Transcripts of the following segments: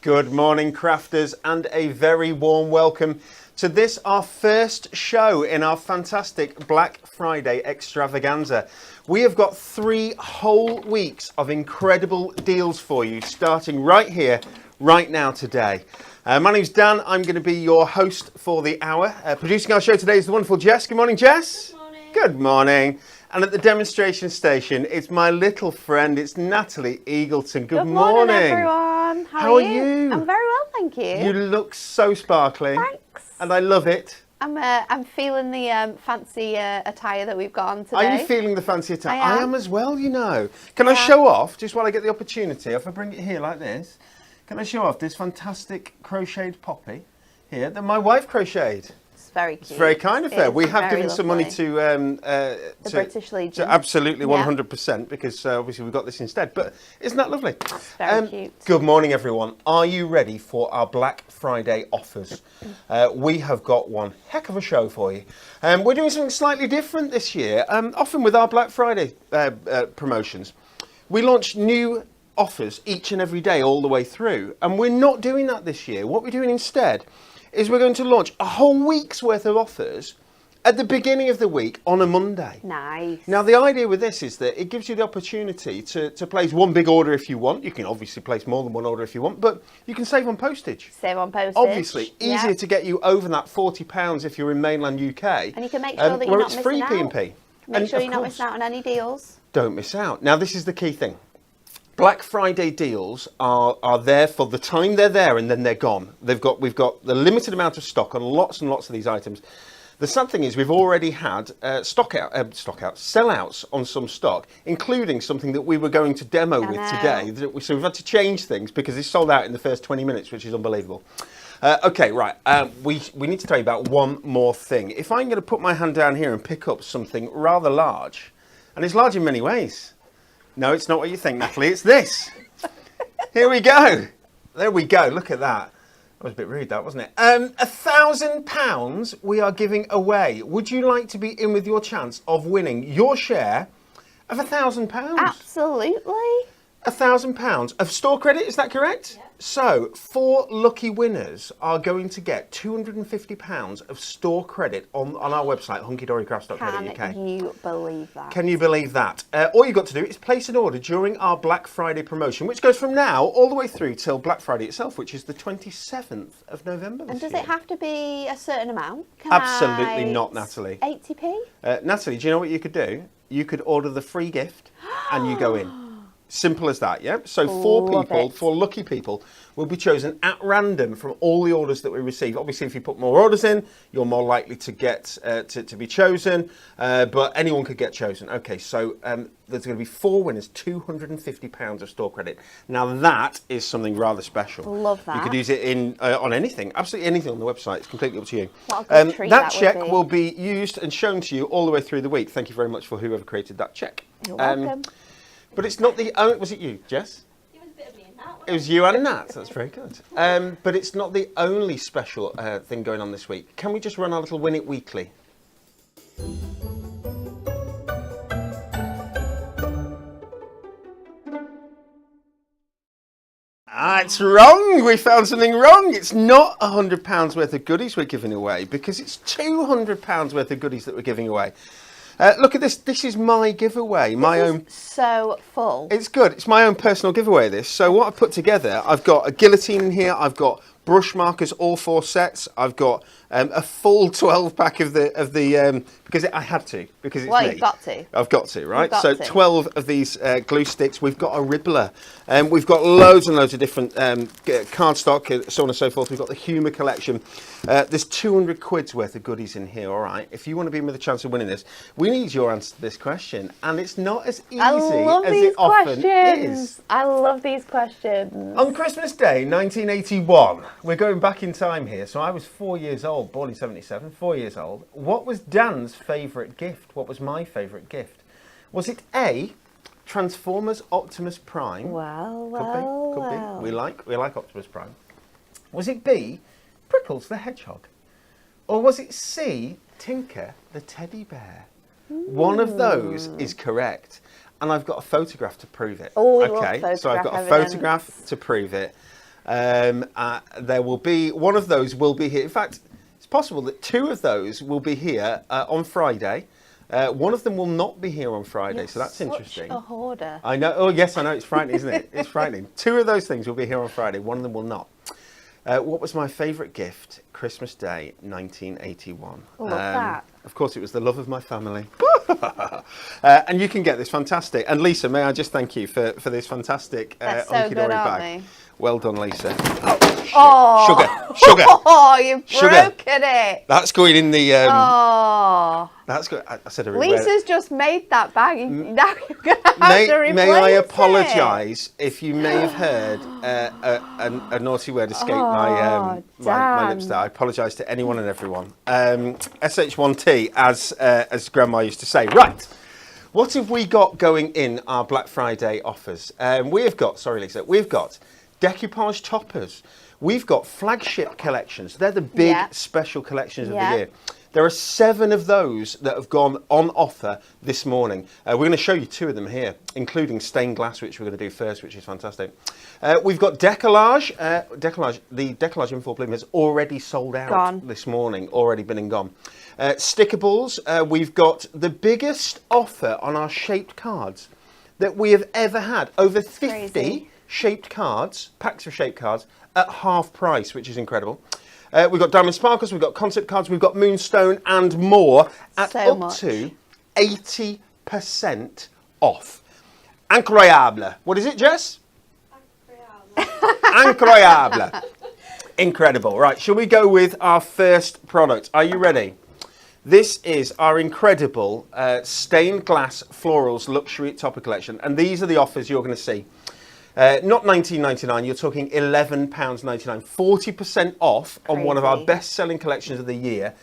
Good morning, crafters, and a very warm welcome to this, our first show in our fantastic Black Friday extravaganza. We have got 3 whole weeks of incredible deals for you, starting right here, right now, today. My name's Dan. I'm going to be your host for the hour. Producing our show today is the wonderful Jess. Good morning, Jess. Good morning. Good morning. And at the demonstration station, it's my little friend, it's Natalie Eagleton. Good morning, everyone. How are you? I'm very well, thank you. You look so sparkly. Thanks. And I love it. I'm feeling the fancy attire that we've got on today. Are you feeling the fancy attire? I am. I am as well, you know. Can I show off, just while I get the opportunity, if I bring it here like this, can I show off this fantastic crocheted poppy here that my wife crocheted? Very cute. It's very kind of her. We have given lovely. some money to the British Legion. Absolutely 100%, because obviously we got this instead. But isn't that lovely? It's very cute. Good morning, everyone. Are you ready for our Black Friday offers? We have got one heck of a show for you. We're doing something slightly different this year. Often with our Black Friday promotions, we launch new offers each and every day all the way through. And we're not doing that this year. What we're doing instead is we're going to launch a whole week's worth of offers at the beginning of the week on a Monday. Nice. Now, the idea with this is that it gives you the opportunity to place one big order if you want. You can obviously place more than one order if you want, but you can save on postage. Save on postage. Obviously, easier to get you over that £40 if you're in mainland UK. And you can make sure that you're not missing free out. P&P. Make sure you're not missing out on any deals. Don't miss out. Now, this is the key thing. Black Friday deals are there for the time they're there, and then they're gone. We've got the limited amount of stock on lots and lots of these items. The sad thing is we've already had sellouts on some stock, including something that we were going to demo with today. So we've had to change things because it's sold out in the first 20 minutes, which is unbelievable. Okay, right. We need to tell you about one more thing. If I'm going to put my hand down here and pick up something rather large, and it's large in many ways. No, it's not what you think, Natalie. It's this. Here we go. There we go. Look at that. That was a bit rude, that, wasn't it? £1,000 we are giving away. Would you like to be in with your chance of winning your share of £1,000? Absolutely. £1,000 of store credit, is that correct? Yep. So, 4 lucky winners are going to get £250 of store credit on our website, hunkydorycrafts.co.uk. Can you believe that? Can you believe that? All you've got to do is place an order during our Black Friday promotion, which goes from now all the way through till Black Friday itself, which is the 27th of November this And does year. it have to be a certain amount? Absolutely not, Natalie. 80p? Natalie, do you know what you could do? You could order the free gift and you go in. Simple as that, yeah? So 4 lucky people will be chosen at random from all the orders that we receive. Obviously, if you put more orders in, you're more likely to get to be chosen, but anyone could get chosen. Okay, so there's going to be 4 winners, £250 of store credit. Now, that is something rather special. Love that. You could use it in on anything, absolutely anything on the website. It's completely up to you. What a good treat that check would be. will be used and shown to you all the way through the week. Thank you very much for whoever created that check. You're welcome. But it's not the only... Was it you, Jess? It was a bit of me and Nat. It was you and Nat. That's very good. But it's not the only special thing going on this week. Can we just run our little Win It Weekly? It's wrong. We found something wrong. It's not £100 worth of goodies we're giving away, because it's £200 worth of goodies that we're giving away. Look at this. This is my giveaway. My own. So full. It's good. It's my own personal giveaway, this. So what I've put together, I've got a guillotine in here. I've got brush markers, all 4 sets. I've got a full 12 pack of the because I had to, because it's me. You've got to. I've got to, right? Got So to. 12 of these glue sticks. We've got a ribbler. We've got loads and loads of different cardstock, so on and so forth. We've got the humour collection. There's 200 quid's worth of goodies in here, all right? If you want to be in with a chance of winning this, we need your answer to this question. And it's not as easy as it often is. I love these questions. On Christmas Day, 1981, we're going back in time here. So I was 4 years old, born in 77, 4 years old. What was Dan's favourite gift? What was my favourite gift? Was it A, Transformers Optimus Prime? Could be. We like Optimus Prime. Was it B, Prickles the Hedgehog? Or was it C, Tinker the Teddy Bear? One of those is correct. And I've got a photograph to prove it. Oh, we love photograph so I've got a evidence. photograph to prove it. There will be, one of those will be here. In fact, it's possible that two of those will be here on Friday. One of them will not be here on Friday, so that's interesting. Such a hoarder. I know. Oh, yes, I know. It's frightening, isn't it? It's frightening. Two of those things will be here on Friday. One of them will not. What was my favourite gift? Christmas Day, 1981. Love that. Of course, it was the love of my family. And you can get this fantastic. And Lisa, may I just thank you for this fantastic They're so Hunky good, Dory aren't bag. they? Well done, Lisa. Oh, Sugar. Oh, you've Sugar. broken it. That's going in the. Oh. That's good. I said I Lisa's just made that bag. Now you're going to have to replace May I it. apologise if you may have heard a naughty word escape my lips there. I apologise to anyone and everyone. SH1T, as Grandma used to say. Right. What have we got going in our Black Friday offers? We've got decoupage toppers. We've got flagship collections. They're the big special collections of the year. There are 7 of those that have gone on offer this morning. We're going to show you 2 of them here, including stained glass, which we're going to do first, which is fantastic. We've got decollage. The decollage in full bloom has already sold out this morning, already been and gone. Stickables. We've got the biggest offer on our shaped cards that we have ever had. Over 50 shaped cards, packs of shaped cards, at half price, which is incredible. We've got diamond sparkles, we've got concept cards, we've got moonstone and more at up to 80% off. Incroyable. What is it, Jess? Incroyable. Incredible. Right, shall we go with our first product? Are you ready? This is our incredible stained glass Florals luxury topper collection, and these are the offers you're going to see. Not $19.99, you're talking £11.99, 40% off on one of our best-selling collections of the year.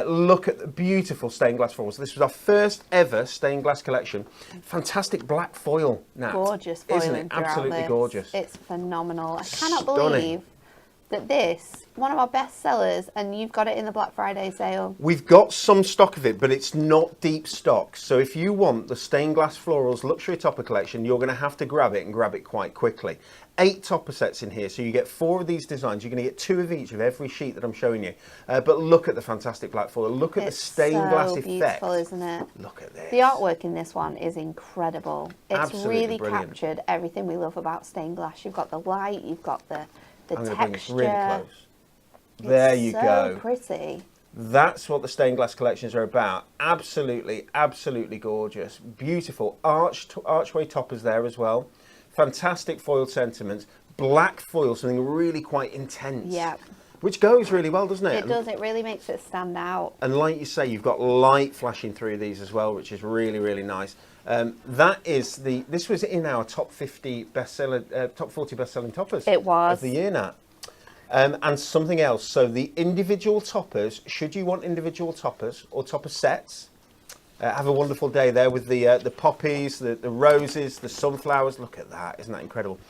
Look at the beautiful stained glass Florals. This was our first ever stained glass collection. Fantastic black foil, Nat. Gorgeous foil. Isn't it? Absolutely gorgeous. It's phenomenal. I cannot believe that this, one of our best sellers, and you've got it in the Black Friday sale. We've got some stock of it, but it's not deep stock. So if you want the stained glass Florals luxury topper collection, you're going to have to grab it and grab it quite quickly. 8 topper sets in here, so you get 4 of these designs. You're going to get 2 of each of every sheet that I'm showing you. But look at the fantastic black foil. Look at the stained glass effect. It's beautiful, isn't it? Look at this. The artwork in this one is incredible. It's Absolutely really brilliant. captured everything we love about stained glass. You've got the light, you've got the I'm going to texture. bring this really close. There you go. So pretty. That's what the stained glass collections are about. Absolutely, absolutely gorgeous. Beautiful archway toppers there as well. Fantastic foil sentiments. Black foil, something really quite intense. Yeah. Which goes really well, doesn't it? It does. It really makes it stand out. And like you say, you've got light flashing through these as well, which is really, really nice. This was in our top 50 bestseller, top 40 best-selling toppers. It was. Of the year, Nat. And something else. So the individual toppers, should you want individual toppers or topper sets, have a wonderful day there with the poppies, the roses, the sunflowers. Look at that. Isn't that incredible?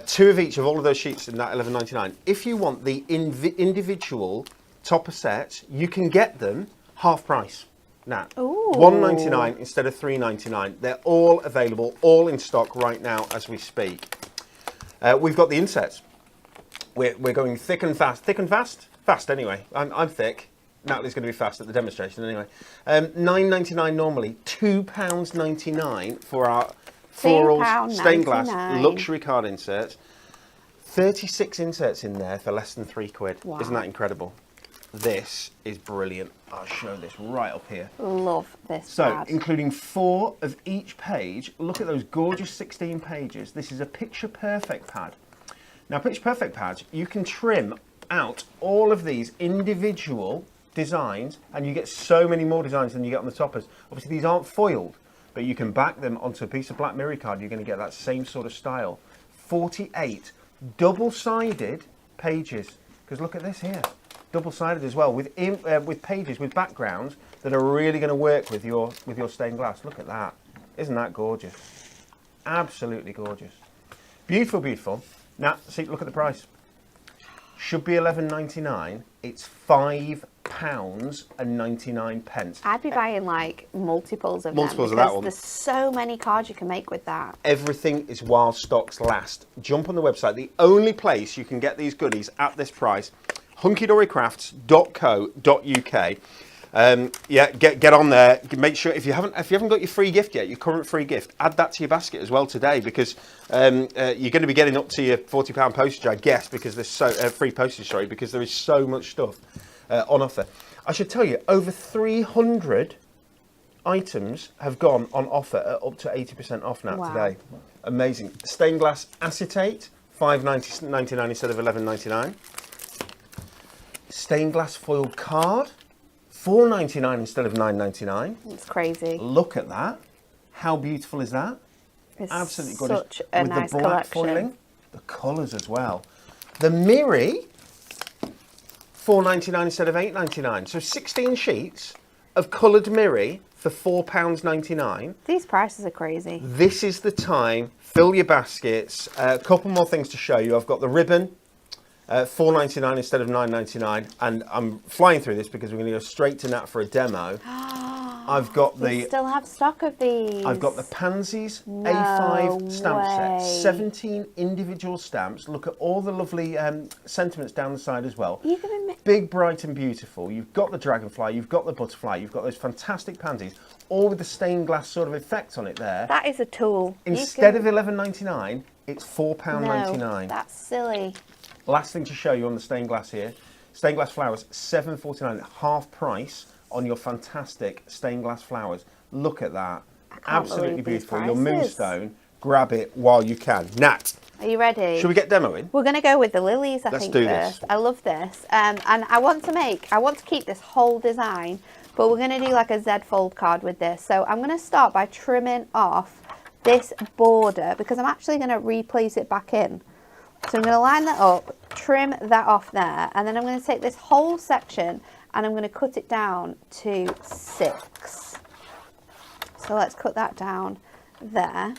2 of each of all of those sheets in that $11.99. If you want the individual topper sets, you can get them half price. Now, $1.99 instead of $3.99. They're all available, all in stock right now as we speak. We've got the insets. We're going thick and fast. Thick and fast? Fast anyway. I'm thick. Natalie's going to be fast at the demonstration anyway. $9.99 normally. £2.99 for our Florals stained glass luxury card inserts. 36 inserts in there for less than £3. Wow. Isn't that incredible? This is brilliant. I'll show this right up here. Love this. So, pad. including 4 of each page. Look at those gorgeous 16 pages. This is a picture perfect pad. Now, picture perfect pads, you can trim out all of these individual designs, and you get so many more designs than you get on the toppers. Obviously, these aren't foiled, but you can back them onto a piece of black mirror card. You're going to get that same sort of style. 48 double-sided pages. Because look at this here. Double-sided as well, with pages with backgrounds that are really going to work with your stained glass. Look at that. Isn't that gorgeous? Absolutely gorgeous. Beautiful, beautiful. Now, see, look at the price. Should be $11.99. It's £5 £4.99. I'd be buying like multiples of Multiples them of that because one. there's so many cards you can make with that. Everything is while stocks last. Jump on the website. The only place you can get these goodies at this price, hunkydorycrafts.co.uk. Yeah, get on there. Make sure if you haven't got your free gift yet, your current free gift, add that to your basket as well today, because you're going to be getting up to your £40 postage, I guess, because there's so free postage. Sorry, because there is so much stuff on offer. I should tell you, over 300 items have gone on offer at up to 80% off now today. Amazing. Stained glass acetate, $5.99 instead of $11.99. Stained glass foil card, $4.99 instead of $9.99. It's crazy. Look at that. How beautiful is that? It's absolutely gorgeous. Such a with nice the black collection. foiling, the colours as well. The Miri, $4.99 instead of $8.99. So 16 sheets of coloured Miri for £4.99. These prices are crazy. This is the time. Fill your baskets. A couple more things to show you. I've got the ribbon. $4.99 instead of $9.99, and I'm flying through this because we're going to go straight to Nat for a demo. I've got We still have stock of these. I've got the Pansies No A5 stamp way. set, 17 individual stamps. Look at all the lovely sentiments down the side as well. You can Big, bright and beautiful. You've got the dragonfly, you've got the butterfly, you've got those fantastic pansies, all with the stained glass sort of effect on it there. That is a tool. Instead of $11.99, it's £4.99. No, that's silly. Last thing to show you on the stained glass here. Stained glass flowers, $7.49, half price on your fantastic stained glass flowers. Look at that. Absolutely beautiful. Your moonstone, grab it while you can. Nat, are you ready? should we get demoing? We're going to go with the lilies, I Let's think, do first. this. I love this. And I want to keep this whole design, but we're going to do like a Z fold card with this. So I'm going to start by trimming off this border because I'm actually going to replace it back in. So I'm going to line that up, trim that off there, and then I'm going to take this whole section and I'm going to cut it down to 6. So let's cut that down there.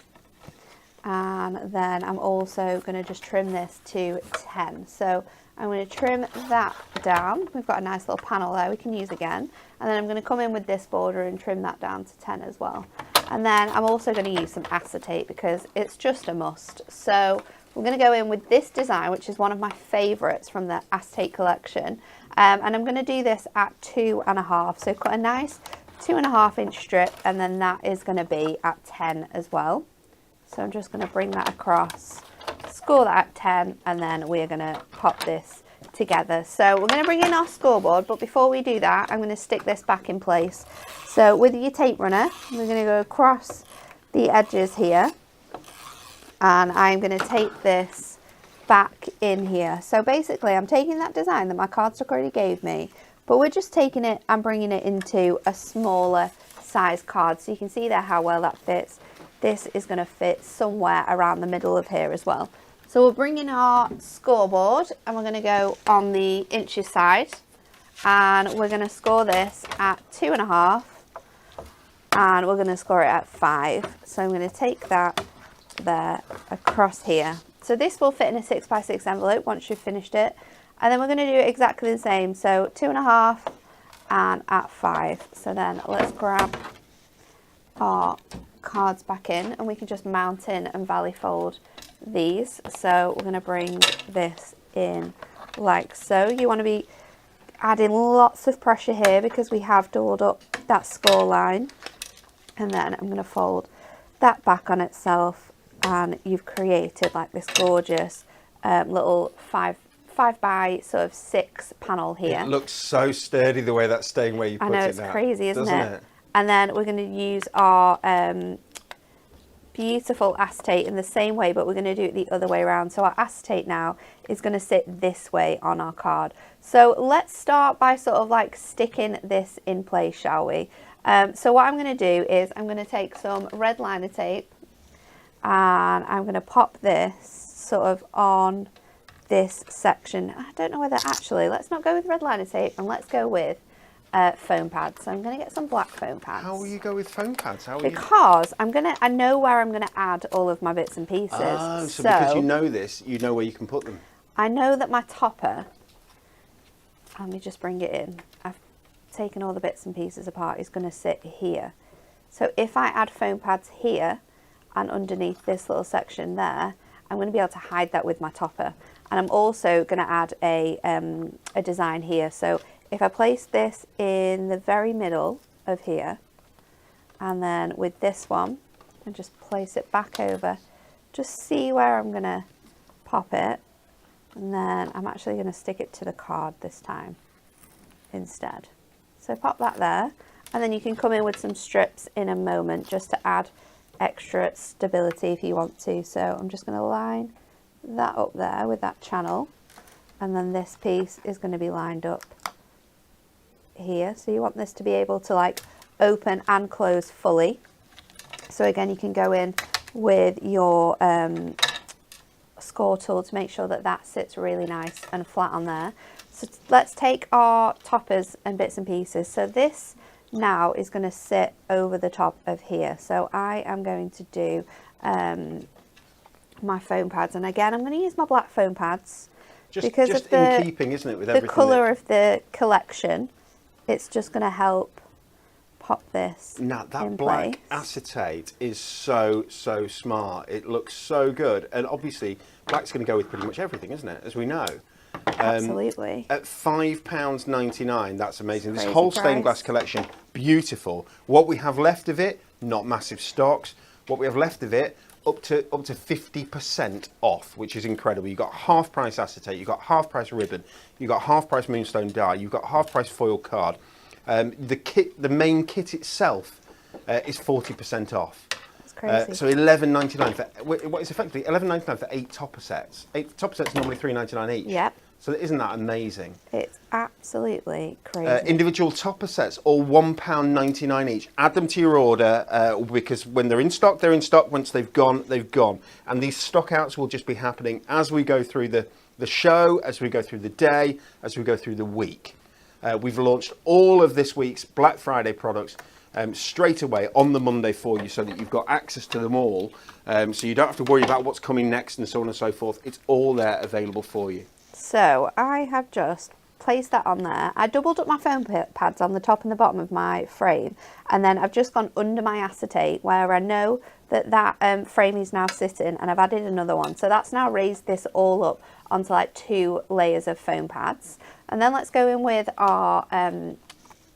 And then I'm also going to just trim this to 10. So I'm going to trim that down. We've got a nice little panel there we can use again. And then I'm going to come in with this border and trim that down to 10 as well. And then I'm also going to use some acetate because it's just a must. So we're going to go in with this design, which is one of my favourites from the acetate collection. And I'm going to do this at 2.5. So cut a nice 2.5 inch strip, and then that is going to be at 10 as well. So I'm just going to bring that across, score that at 10, and then we're going to pop this together. So we're going to bring in our scoreboard, but before we do that, I'm going to stick this back in place. So with your tape runner, we're going to go across the edges here, and I'm going to tape this back in here. So basically, I'm taking that design that my cardstock already gave me, but we're just taking it and bringing it into a smaller size card. So you can see there how well that fits. This is going to fit somewhere around the middle of here as well. So we'll bring in our scoreboard and we're going to go on the inches side, and we're going to score this at 2.5, and we're going to score it at 5. So I'm going to take that there across here. So this will fit in a 6x6 envelope once you've finished it, and then we're going to do it exactly the same. So 2.5 and at 5. So then let's grab our cards back in and we can just mount in and valley fold these. So we're going to bring this in like so. You want to be adding lots of pressure here because we have doubled up that score line, and then I'm going to fold that back on itself, and you've created like this gorgeous little 5 by sort of 6 panel here. It looks so sturdy the way that's staying where you put it. I know, it's crazy, isn't it? And then we're going to use our beautiful acetate in the same way, but we're going to do it the other way around. So our acetate now is going to sit this way on our card. So let's start by sort of like sticking this in place, shall we? So what I'm going to do is I'm going to take some red liner tape, and I'm going to pop this sort of on this section. I don't know whether, actually, let's not go with red liner tape and let's go with foam pads. So I'm going to get some black foam pads. How will you go with foam pads? Because I know where I'm going to add all of my bits and pieces. Oh, so because you know this, you know where you can put them. I know that my topper, let me just bring it in. I've taken all the bits and pieces apart, is going to sit here. So if I add foam pads here and underneath this little section there, I'm going to be able to hide that with my topper. And I'm also going to add a design here. So if I place this in the very middle of here, and then with this one, and just place it back over, just see where I'm going to pop it. And then I'm actually going to stick it to the card this time instead. So pop that there, and then you can come in with some strips in a moment just to add extra stability if you want to. So I'm just going to line that up there with that channel, and then this piece is going to be lined up here. So you want this to be able to like open and close fully. So again, you can go in with your score tool to make sure that that sits really nice and flat on there. So let's take our toppers and bits and pieces. So this now is going to sit over the top of here. So I am going to do my foam pads, and again I'm going to use my black foam pads because just of the, in keeping, isn't it, with the colour of the collection. It's just going to help pop this now, that in black place. acetate is so smart. It looks so good, and obviously black's going to go with pretty much everything, isn't it, as we know. Absolutely. At £5.99, that's amazing. This Crazy whole price. stained glass collection, beautiful. What we have left of it, not massive stocks. What we have left of it, up to 50% off, which is incredible. You've got half price acetate, you've got half price ribbon, you've got half price moonstone die, you've got half price foil card. The main kit itself is 40% off. That's crazy. So £11.99 for what is effectively £11.99 for 8 topper sets. 8 topper sets are normally £3.99 each. Yep. So isn't that amazing? It's absolutely crazy. Individual topper sets, all £1.99 each. Add them to your order because when they're in stock, they're in stock. Once they've gone, they've gone. And these stock outs will just be happening as we go through the show, as we go through the day, as we go through the week. We've launched all of this week's Black Friday products straight away on the Monday for you, so that you've got access to them all. So you don't have to worry about what's coming next and so on and so forth. It's all there available for you. So I have just placed that on there. I doubled up my foam pads on the top and the bottom of my frame, and then I've just gone under my acetate where I know that frame is now sitting, and I've added another one. So that's now raised this all up onto like 2 layers of foam pads. And then let's go in with our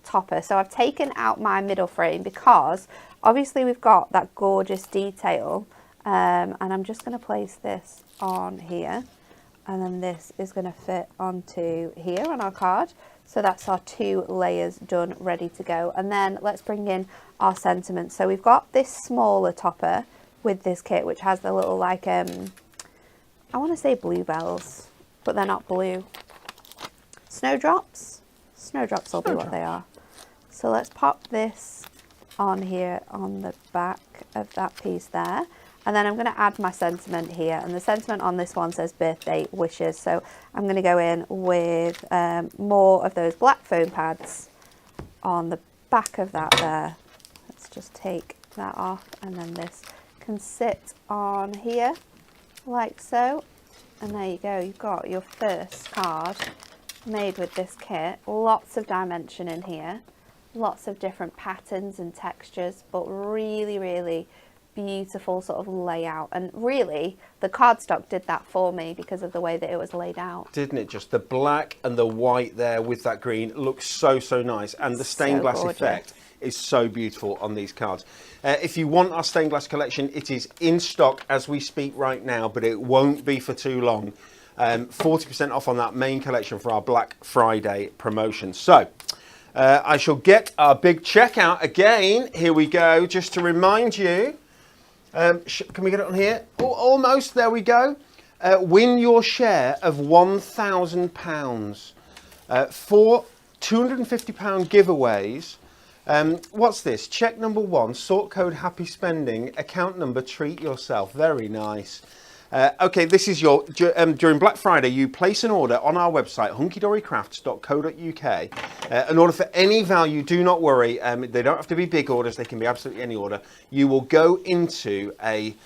topper. So I've taken out my middle frame because obviously we've got that gorgeous detail, and I'm just going to place this on here, and then this is going to fit onto here on our card. So that's our 2 layers done, ready to go. And then let's bring in our sentiment. So we've got this smaller topper with this kit, which has the little like I want to say bluebells, but they're not blue. Snowdrops. Snowdrops will be what they are. So let's pop this on here on the back of that piece there. And then I'm going to add my sentiment here. And the sentiment on this one says birthday wishes. So I'm going to go in with more of those black foam pads on the back of that there. Let's just take that off. And then this can sit on here like so. And there you go. You've got your first card made with this kit. Lots of dimension in here. Lots of different patterns and textures, but really beautiful sort of layout. And really the cardstock did that for me because of the way that it was laid out. Didn't it just? The black and the white there with that green looks so nice, and the stained glass effect is so beautiful on these cards. If you want our stained glass collection, it is in stock as we speak right now, but it won't be for too long. 40% off on that main collection for our Black Friday promotion. So I shall get our big checkout again. Here we go, just to remind you. Can we get it on here? Oh, almost, there we go. Win your share of £1,000 for £250 giveaways. What's this? Check number 1, sort code happy spending, account number treat yourself. Very nice. Okay, this is your, during Black Friday, you place an order on our website, hunkydorycrafts.co.uk. An order for any value, do not worry, they don't have to be big orders, they can be absolutely any order. You will go into a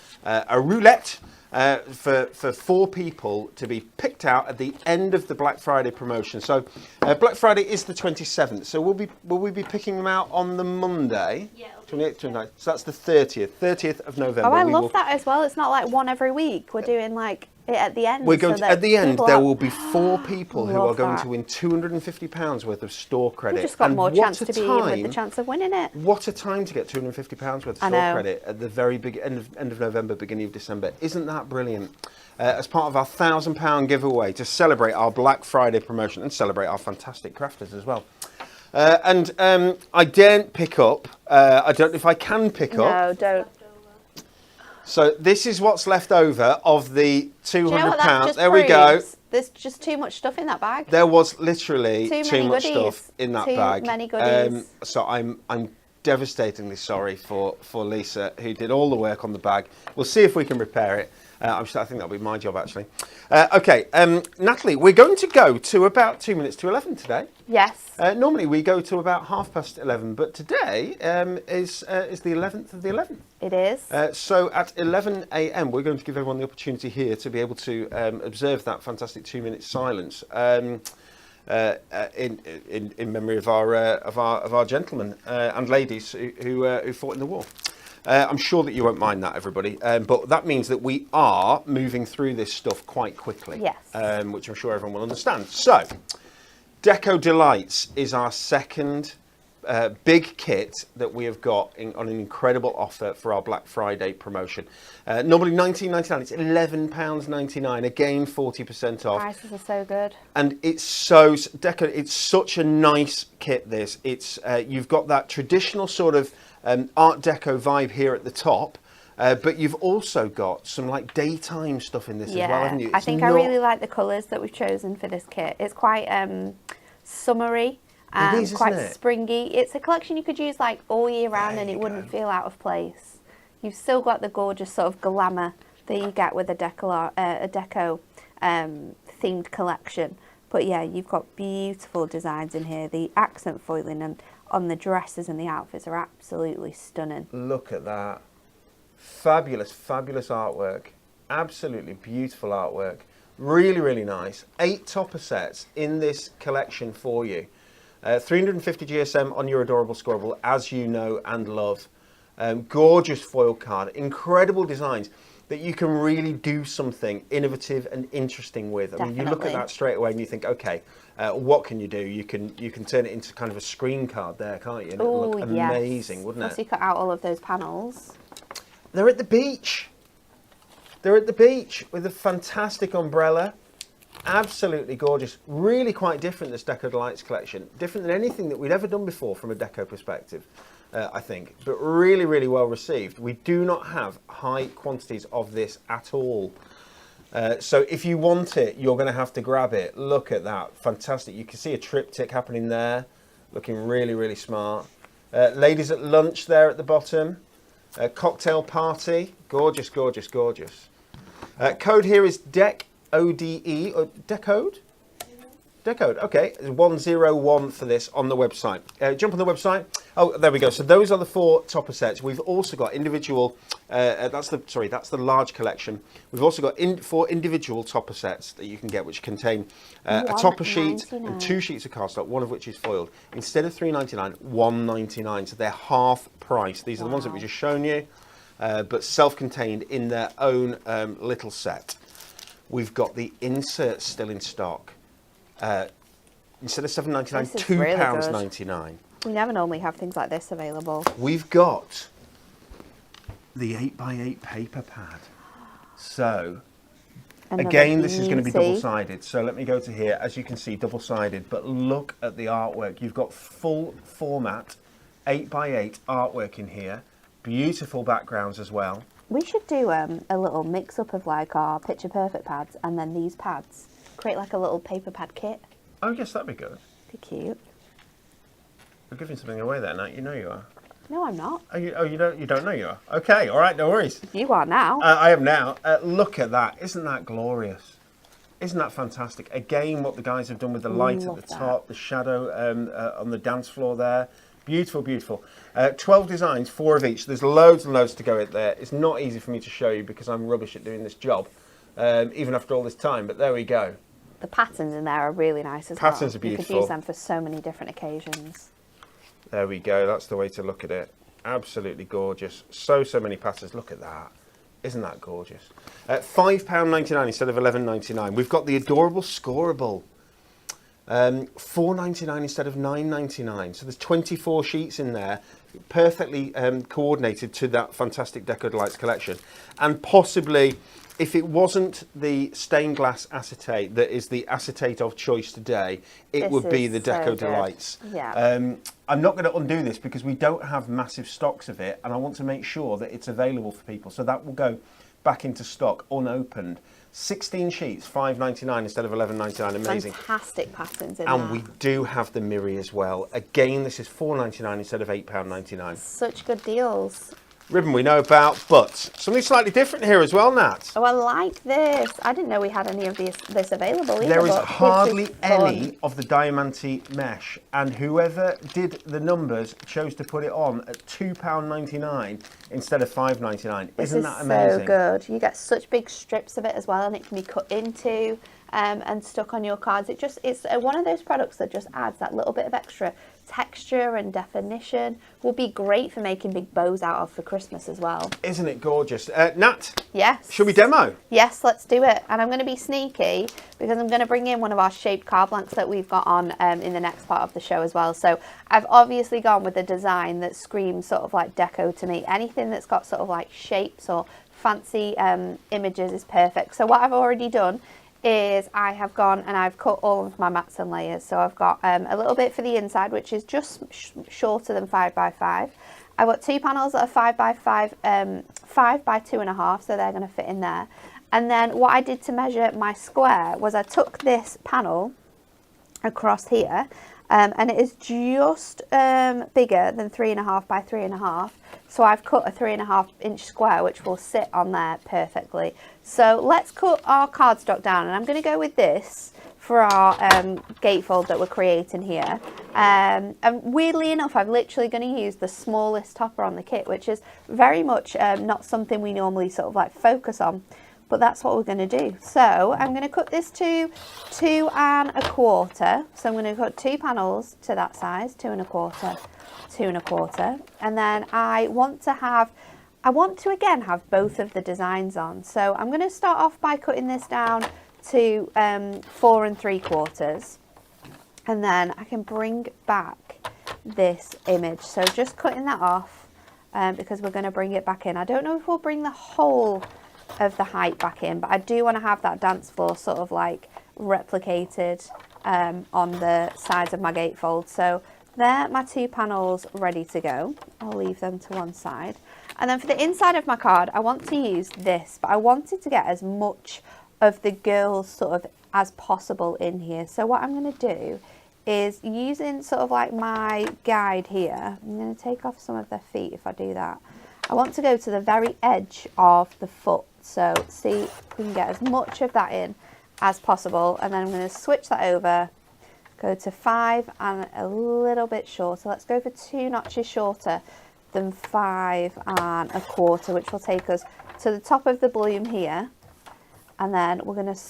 roulette, for 4 people to be picked out at the end of the Black Friday promotion. So Black Friday is the 27th. So will we be picking them out on the Monday? Yeah. 28th, 29th. So that's the 30th of November. Oh, I love that as well. It's not like one every week. We're doing like it at the end. We're going so to, at the end, people there are- will be 4 people who Love are going that. to win £250 worth of store credit. We've just got And more what chance a to be in with the time- chance of winning it. What a time to get £250 worth of I store know. credit at the very big end of November, beginning of December. Isn't that brilliant? As part of our £1,000 giveaway to celebrate our Black Friday promotion and celebrate our fantastic crafters as well. I daren't pick up. I don't know if I can pick up. No, don't. So this is what's left over of the £200. Do you know what that just There we go. proves? There's just too much stuff in that bag. There was literally Too too many much goodies. stuff in that Too bag. many goodies. So I'm devastatingly sorry for Lisa, who did all the work on the bag. We'll see if we can repair it. I think that'll be my job, actually. Okay, Natalie, we're going to go to about 2 minutes to 11 today. Yes. Normally we go to about 11:30, but today is the 11th of the 11th. It is. So at 11 a.m. we're going to give everyone the opportunity here to be able to observe that fantastic 2-minute silence in memory of our gentlemen and ladies who fought in the war. I'm sure that you won't mind that, everybody, but that means that we are moving through this stuff quite quickly, Yes. which I'm sure everyone will understand. So, Deco Delights is our second big kit that we have got on an incredible offer for our Black Friday promotion. Normally £19.99, it's £11.99, again 40% off. Prices are so good. And it's Deco, it's such a nice kit, this. It's you've got that traditional sort of Art Deco vibe here at the top, but you've also got some like daytime stuff in this as well, haven't you? I think I really like the colours that we've chosen for this kit. It's quite summery and is, quite isn't it? springy. It's a collection you could use like all year round and it wouldn't feel out of place. You've still got the gorgeous sort of glamour that you get with a Deco themed collection. But yeah, you've got beautiful designs in here. The accent foiling and on the dresses and the outfits are absolutely stunning. Look at that. Fabulous, fabulous artwork. Absolutely beautiful artwork. Really, really nice. 8 topper sets in this collection for you. 350 GSM on your adorable scorable, as you know and love. Gorgeous foil card. Incredible designs that you can really do something innovative and interesting with. I mean, you look at Definitely. that straight away and you think, okay, what can you do? You can turn it into kind of a screen card there, can't you? And it'll look amazing, wouldn't Once it? you cut out all of those panels. They're at the beach. They're at the beach with a fantastic umbrella. Absolutely gorgeous. Really quite different, this Deco Delights collection. Different than anything that we'd ever done before from a Deco perspective, I think. But really, really well received. We do not have high quantities of this at all. So if you want it, you're going to have to grab it. Look at that. Fantastic. You can see a triptych happening there. Looking really, really smart. Ladies at lunch there at the bottom. Cocktail party. Gorgeous, gorgeous, gorgeous. Code here is DEC, ODE, or Decode? Decode, okay. 101 for this on the website. Jump on the website. Oh, there we go. So those are the 4 topper sets. We've also got individual. That's the large collection. We've also got 4 individual topper sets that you can get, which contain a topper sheet and 2 sheets of cardstock, one of which is foiled. Instead of £3.99, £1.99. So they're half price. These are the ones that we've just shown you, but self-contained in their own little set. We've got the inserts still in stock. Instead of £7.99, £2.99. We never normally have things like this available. We've got the 8x8 paper pad. So, again, this is going to be double-sided. So let me go to here. As you can see, double-sided. But look at the artwork. You've got full format 8x8 artwork in here. Beautiful backgrounds as well. We should do a little mix-up of like our picture perfect pads and then these pads. Create like a little paper pad kit. Oh, yes, that'd be good. Be cute. You're giving something away there, Nat. You know you are. No, I'm not. You don't know you are. Okay, all right, no worries. You are now. I am now. Look at that. Isn't that glorious? Isn't that fantastic? Again, what the guys have done with the light at the top, the shadow on the dance floor there. Beautiful, beautiful. 12 designs, 4 of each. There's loads and loads to go in there. It's not easy for me to show you because I'm rubbish at doing this job, even after all this time, but there we go. The patterns in there are really nice as well. Patterns are beautiful. You could use them for so many different occasions. There we go. That's the way to look at it. Absolutely gorgeous. So many patterns. Look at that. Isn't that gorgeous? £5.99 instead of £11.99. We've got the adorable Scoreable. £4.99 instead of £9.99. So there's 24 sheets in there, perfectly coordinated to that fantastic Deco Delights collection. And possibly, if it wasn't the stained glass acetate that is the acetate of choice today, it would be the Deco Delights. Yeah. I'm not going to undo this because we don't have massive stocks of it, and I want to make sure that it's available for people. So that will go back into stock unopened. 16 sheets, £5.99 instead of £11.99. Amazing. Fantastic patterns in and there. we do have the Miri as well. Again, this is £4.99 instead of £8.99. Such good deals. Ribbon we know about, but something slightly different here as well, Nat. Oh, I like this. I didn't know we had any of this available either. There is but hardly this is fun. any of the Diamante mesh, and whoever did the numbers chose to put it on at £2.99 instead of £5.99. Isn't that amazing? So good. You get such big strips of it as well, and it can be cut into and stuck on your cards. It's one of those products that just adds that little bit of extra texture and definition. Will be great for making big bows out of for Christmas as well. Isn't it gorgeous? Nat? Yes. Shall we demo? Yes, let's do it. And I'm going to be sneaky because I'm going to bring in one of our shaped card blanks that we've got on in the next part of the show as well. So I've obviously gone with a design that screams sort of like Deco to me. Anything that's got sort of like shapes or fancy images is perfect. So what I've already done is I have gone and I've cut all of my mats and layers. So I've got a little bit for the inside, which is just shorter than 5x5. I've got 2 panels that are 5x5, 5 by 2.5, so they're going to fit in there. And then what I did to measure my square was I took this panel across here, and it is just bigger than 3.5 by 3.5. So I've cut a 3.5-inch square, which will sit on there perfectly. So let's cut our cardstock down, and I'm going to go with this for our gatefold that we're creating here. And weirdly enough, I'm literally going to use the smallest topper on the kit, which is very much not something we normally sort of like focus on, but that's what we're going to do. So I'm going to cut this to 2 1/4. So I'm going to cut 2 panels to that size, 2 1/4, 2 1/4, and then I want to again have both of the designs on. So I'm going to start off by cutting this down to 4 3/4, and then I can bring back this image. So just cutting that off because we're going to bring it back in. I don't know if we'll bring the whole of the height back in, but I do want to have that dance floor sort of like replicated on the sides of my gatefold. So there, my 2 panels ready to go. I'll leave them to one side. And then for the inside of my card, I want to use this, but I wanted to get as much of the girls sort of as possible in here. So what I'm going to do is, using sort of like my guide here, I'm going to take off some of their feet if I do that. I want to go to the very edge of the foot. So see if we can get as much of that in as possible. And then I'm going to switch that over, go to 5 and a little bit shorter. Let's go for 2 notches shorter than 5 1/4, which will take us to the top of the bloom here. And then we're going to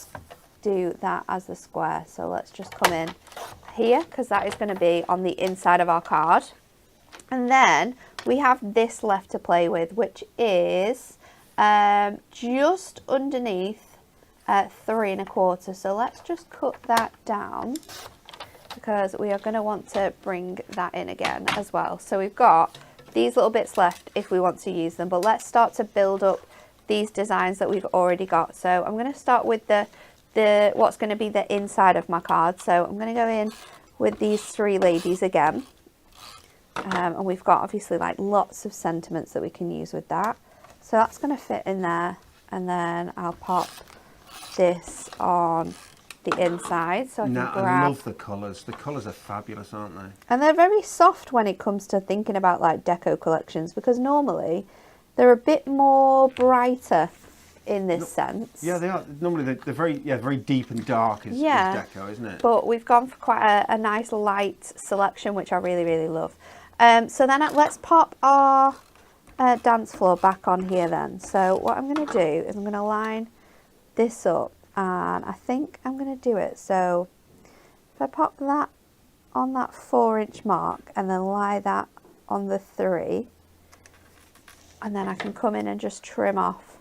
do that as the square. So let's just come in here, because that is going to be on the inside of our card. And then we have this left to play with, which is just underneath 3 1/4. So let's just cut that down, because we are going to want to bring that in again as well. So we've got these little bits left if we want to use them, but let's start to build up these designs that we've already got. So I'm going to start with the what's going to be the inside of my card. So I'm going to go in with these 3 ladies again, and we've got obviously like lots of sentiments that we can use with that. So that's going to fit in there, and then I'll pop this on the inside, so I can grab. I love the colours. The colours are fabulous, aren't they? And they're very soft when it comes to thinking about like Deco collections, because normally they're a bit more brighter in this sense. Yeah, they are. Normally they're very deep and dark is Deco, isn't it? But we've gone for quite a nice light selection, which I really, really love. So then let's pop our dance floor back on here then. So what I'm going to do is I'm going to line this up, and I think I'm going to do it. So if I pop that on that 4-inch mark and then lie that on the 3, and then I can come in and just trim off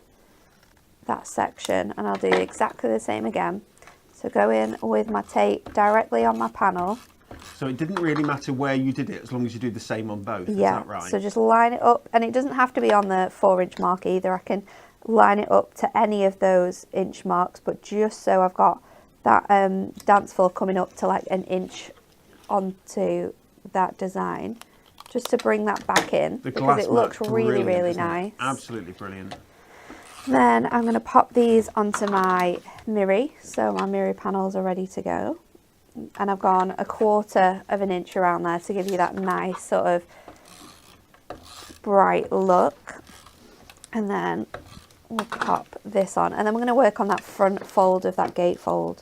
that section, and I'll do exactly the same again. So go in with my tape directly on my panel. So it didn't really matter where you did it as long as you do the same on both, is that right? So just line it up, and it doesn't have to be on the 4-inch mark either. I can line it up to any of those inch marks, but just so I've got that dance floor coming up to like an inch onto that design, just to bring that back in, because it looks really, really nice. Absolutely brilliant. Then I'm going to pop these onto my mirror. So my mirror panels are ready to go. And I've gone 1/4 of an inch around there to give you that nice sort of bright look. And then we'll pop this on. And then we're going to work on that front fold of that gatefold.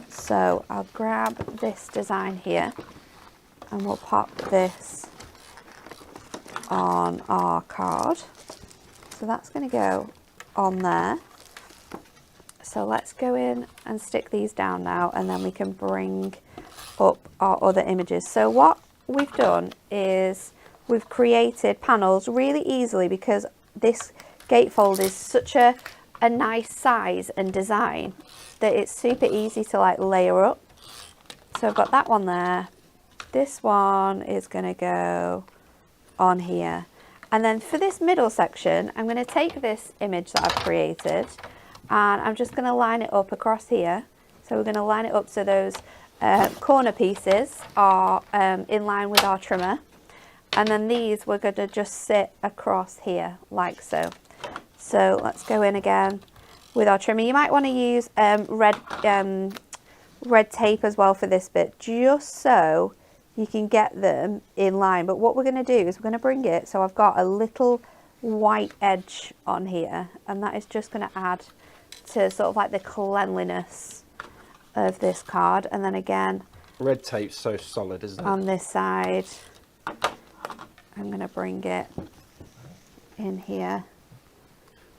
So I'll grab this design here and we'll pop this on our card. So that's going to go on there. So let's go in and stick these down now, and then we can bring up our other images. So what we've done is we've created panels really easily, because this gatefold is such a nice size and design that it's super easy to like layer up. So I've got that one there. This one is going to go on here. And then for this middle section, I'm going to take this image that I've created, and I'm just going to line it up across here. So we're going to line it up so those corner pieces are in line with our trimmer. And then these we're going to just sit across here like so. So let's go in again with our trimmer. You might want to use red tape as well for this bit, just so you can get them in line. But what we're going to do is we're going to bring it so I've got a little white edge on here, and that is just going to add to sort of like the cleanliness of this card. And then again, red tape's so solid, isn't it? On this side, I'm going to bring it in here.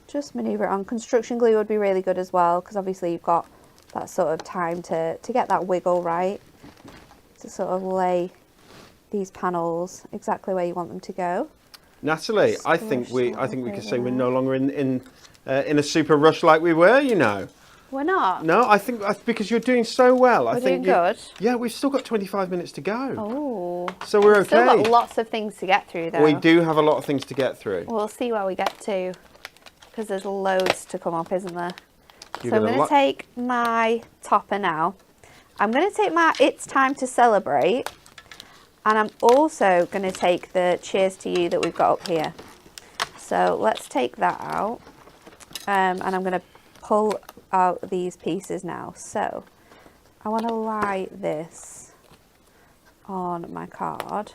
Just manoeuvre it on. Construction glue would be really good as well, because obviously you've got that sort of time to get that wiggle right, to sort of lay these panels exactly where you want them to go. Natalie, I think we can say we're no longer in a super rush like we were, you know. We're not? No, I think because you're doing so well. We're doing good? Yeah, we've still got 25 minutes to go. Oh. So we're okay. Still got lots of things to get through though. We do have a lot of things to get through. We'll see where we get to, because there's loads to come up, isn't there? So I'm going to take my topper now. I'm going to take my It's Time to Celebrate, and I'm also going to take the Cheers to You that we've got up here. So let's take that out, and I'm going to pull out these pieces now. So I want to lie this on my card.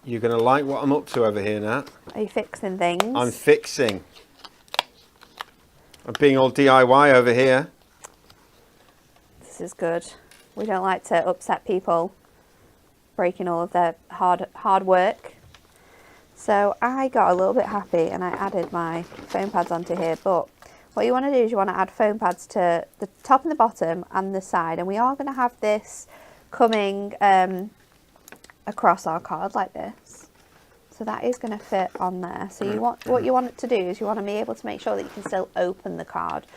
You're going to like what I'm up to over here, Nat. Are you fixing things? I'm fixing. I'm being all DIY over here. This is good. We don't like to upset people, breaking all of their hard work. So I got a little bit happy and I added my foam pads onto here, but what you want to do is you want to add foam pads to the top and the bottom and the side, and we are going to have this coming across our card like this. So that is going to fit on there. So what you want it to do is you want to be able to make sure that you can still open the card.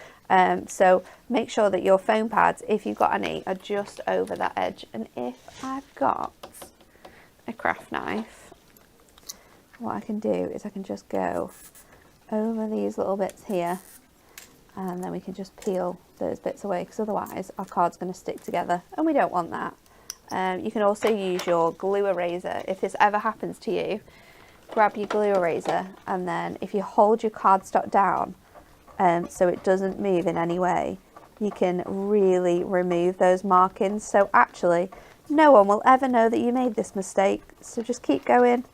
So make sure that your foam pads, if you've got any, are just over that edge. And if I've got a craft knife, what I can do is I can just go over these little bits here, and then we can just peel those bits away, because otherwise our card's going to stick together and we don't want that. You can also use your glue eraser. If this ever happens to you, grab your glue eraser, and then if you hold your cardstock down so it doesn't move in any way, you can really remove those markings. So actually no one will ever know that you made this mistake. So just keep going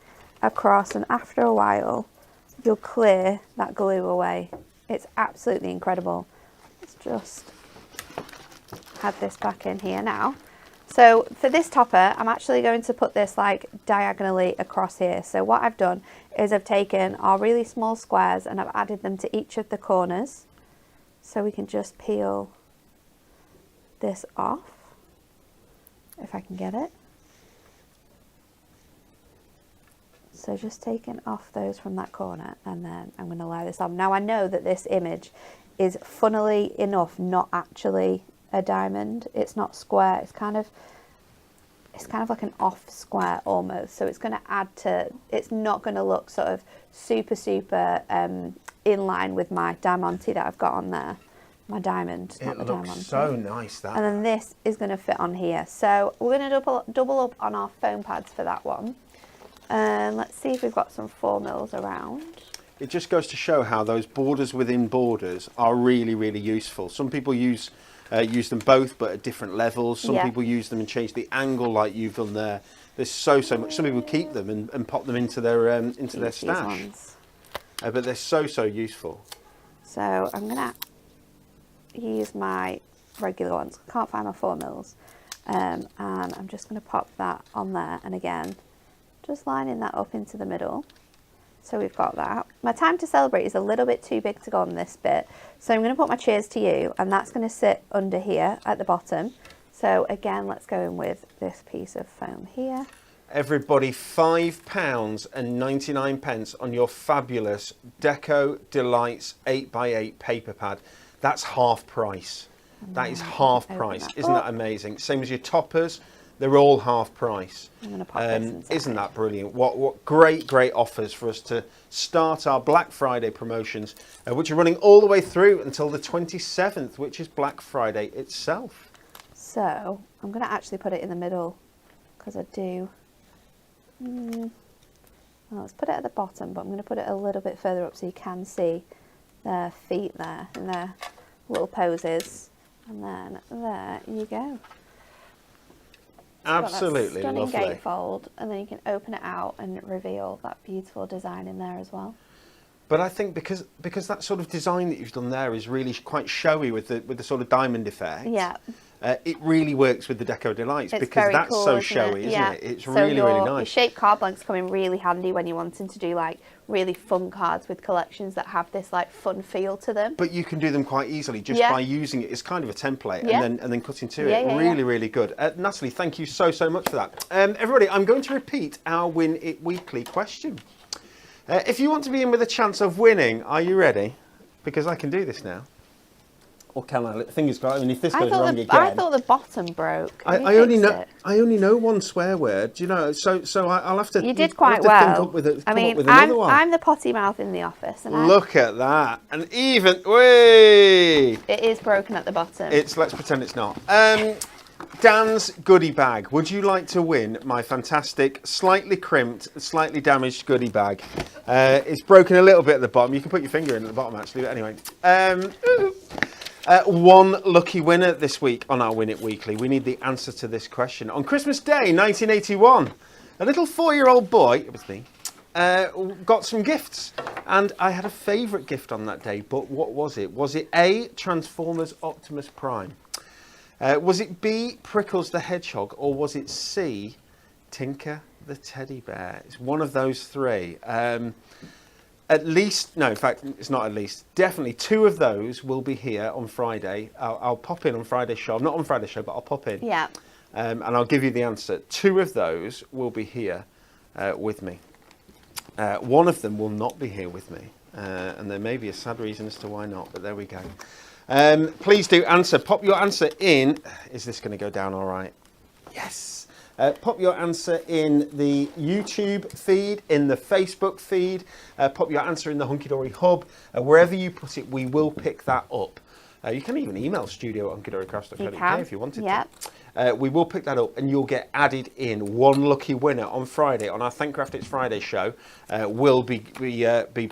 across, and after a while you'll clear that glue away. It's absolutely incredible. Let's just add this back in here now. So for this topper, I'm actually going to put this like diagonally across here. So what I've done is I've taken our really small squares and I've added them to each of the corners. So we can just peel this off, if I can get it. So just taking off those from that corner, and then I'm going to lay this on. Now I know that this image is, funnily enough, not actually a diamond. It's not square. It's kind of like an off square almost. So it's going to add to. It's not going to look sort of super in line with my diamante that I've got on there. My diamond, not the diamond. It looks so nice, that. And then this is going to fit on here. So we're going to double up on our foam pads for that one. And let's see if we've got some 4mm around. It just goes to show how those borders within borders are really, really useful. Some people use them both, but at different levels. Some people use them and change the angle like you've done there. There's so much. Some people keep them and pop them into their stash. But they're so useful. So I'm going to use my regular ones. I can't find my 4mm. And I'm just going to pop that on there. And again, just lining that up into the middle. So we've got that. My time to celebrate is a little bit too big to go on this bit. So I'm going to put my cheers to you, and that's going to sit under here at the bottom. So again, let's go in with this piece of foam here. Everybody, £5.99 on your fabulous Deco Delights 8x8 paper pad. That's half price. That is half price. Isn't that amazing? Same as your toppers. They're all half price. I'm going to pop this inside. Isn't that brilliant? What great offers for us to start our Black Friday promotions, which are running all the way through until the 27th, which is Black Friday itself. So I'm going to actually put it in the middle because I do. Well, let's put it at the bottom, but I'm going to put it a little bit further up so you can see their feet there and their little poses. And then there you go. Absolutely stunning lovely. gatefold, and then you can open it out and reveal that beautiful design in there as well. But I think because that sort of design that you've done there is really quite showy with the sort of diamond effect. Yeah. It really works with the Deco Delights because that's cool, so showy, isn't it? It's so really nice. Your shaped card blanks come in really handy when you're wanting to do like really fun cards with collections that have this like fun feel to them. But you can do them quite easily just by using it as kind of a template and then cutting to it. Really good. Natalie, thank you so much for that. Everybody, I'm going to repeat our Win It Weekly question. If you want to be in with a chance of winning, are you ready? Because I can do this now. Or can I? Fingers crossed. I mean, if this goes wrong again. I thought the bottom broke. I only know one swear word. Do you know? So I'll have to. You did quite well. Think up with another one. I'm the potty mouth in the office. And look at that. And even it is broken at the bottom. Let's pretend it's not. Dan's goodie bag. Would you like to win my fantastic, slightly crimped, slightly damaged goodie bag? It's broken a little bit at the bottom. You can put your finger in at the bottom, actually. But anyway. One lucky winner this week on our Win It Weekly. We need the answer to this question. On Christmas Day, 1981, a little 4-year-old boy, it was me, got some gifts. And I had a favourite gift on that day, but what was it? Was it A, Transformers Optimus Prime? Was it B, Prickles the Hedgehog? Or was it C, Tinker the Teddy Bear? It's one of those three. At least, no, in fact, it's not at least. Definitely 2 of those will be here on Friday. I'll pop in on Friday's show. Not on Friday's show, but I'll pop in. Yeah. And I'll give you the answer. 2 of those will be here with me. One of them will not be here with me. And there may be a sad reason as to why not, but there we go. Please do answer. Pop your answer in. Is this going to go down all right? Yes. Pop your answer in the YouTube feed, in the Facebook feed. Pop your answer in the Hunky Dory Hub. Wherever you put it, we will pick that up. You can even email studio@hunkydorycrafts.co.uk if you wanted to. We will pick that up and you'll get added in. One lucky winner on Friday on our Thank Craft It's Friday show will be